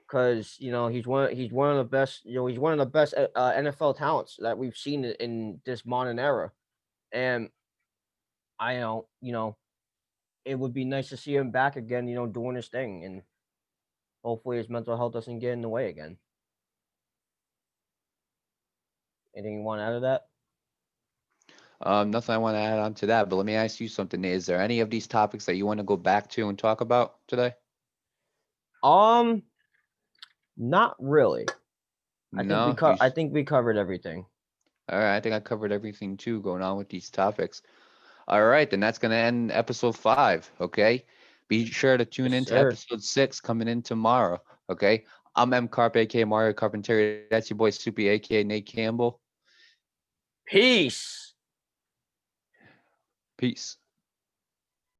because he's one of the best. He's one of the best NFL talents that we've seen in this modern era. And I know, it would be nice to see him back again. Doing his thing, and hopefully his mental health doesn't get in the way again. Anything you want to add to that? Nothing I want to add on to that, but let me ask you something. Is there any of these topics that you want to go back to and talk about today? Not really. No. I think we covered everything. All right, I think I covered everything too going on with these topics. All right, then that's gonna end episode 5. Okay, be sure to tune Yes, into sir. episode 6 coming in tomorrow. Okay, I'm M-Carp, aka Mario Carpenter. That's your boy Soupy, aka Nate Campbell. Peace. Peace.